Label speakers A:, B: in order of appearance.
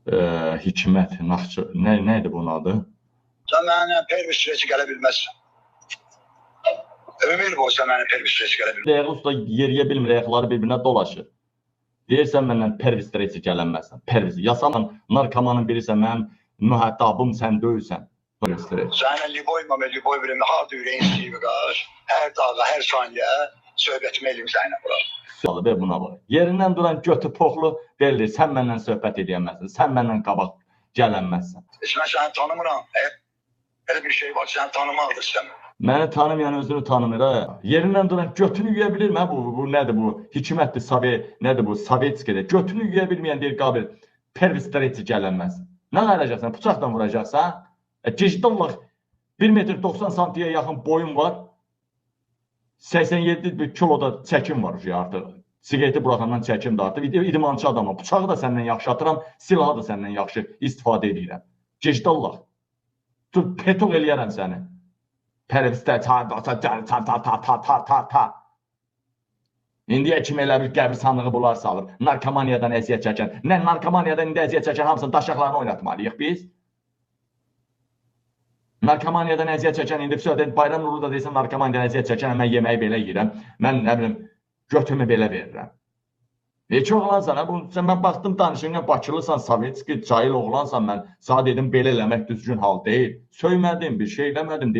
A: Hikmət, Naxçı, neydi bunun adı?
B: Sən mənə pervis sürəsi gələ bilməzsən. Ömür boyu sən mənə pervis sürəsi gələ bilməzsən.
A: Deyək usta yeriyə bilmir, ayaqları bir-birinə dolaşır. Deyirsən məndən pervis sürəsi gələnməzsən. Pervis. Yasaman narkomanın birisən, mənim mühəttabım sən döyürsən.
B: Sənə liboyma, birimə harada ürəyin istəyir qaş. Hər dağa, hər saniyə söhbətimi eləyim sənə bura.
A: Salı ver buna bax. Yerindən duran götü poxlu belli, sən məndən söhbət edəməzsən, sən məndən qabaq gələnməzsən.
B: Heç mən səni tanımıram. Elə bir şey var, səni tanımaq da istəmirəm.
A: Məni tanımayan özünü tanımır ha. Yerindən duran götünü yüyə bilir mi? Bu nədir bu? Hikmətdir, nədir bu? Sovetskidir. Götünü yüyə bilməyən deyir qabil. Pervislər heç gələnməz. Nə qaracaqsan? Bıçaqla vuracaqsan? Gecdallıq 1,90 m-yə yaxın boyum var. 87 kiloda çəkim var artıq. Siqareti buraxandan çəkim də artıq. İdmançı adamım. Bıçağı da səndən yaxşı atıram, silahı da səndən yaxşı istifadə edirəm. Gecdallıq. Dur, petok eləyərəm səni. Pervislər ta. İndiyə kimi elə bir qəbir sandığı bunlar salır. Narkomaniyadan əziyyət çəkən. Nə narkomaniyadan indi əziyyət çəkən hamısını daşaqlarını oynatmalıyıq biz. Narkomaniyadan əziyyət çəkən, indi Bayram Nuru da deyirsən, narkomaniyadan əziyyət çəkən, mən yeməyi belə yeyirəm, mən nə bilim, götümü belə verirəm. Heç oğlansan, mən baxdım danışınca Bakılısan, Sovetski, cahil oğlansan, mən sana dedim, belə eləmək düzgün hal deyil. Söymədim, bir şey eləmədim.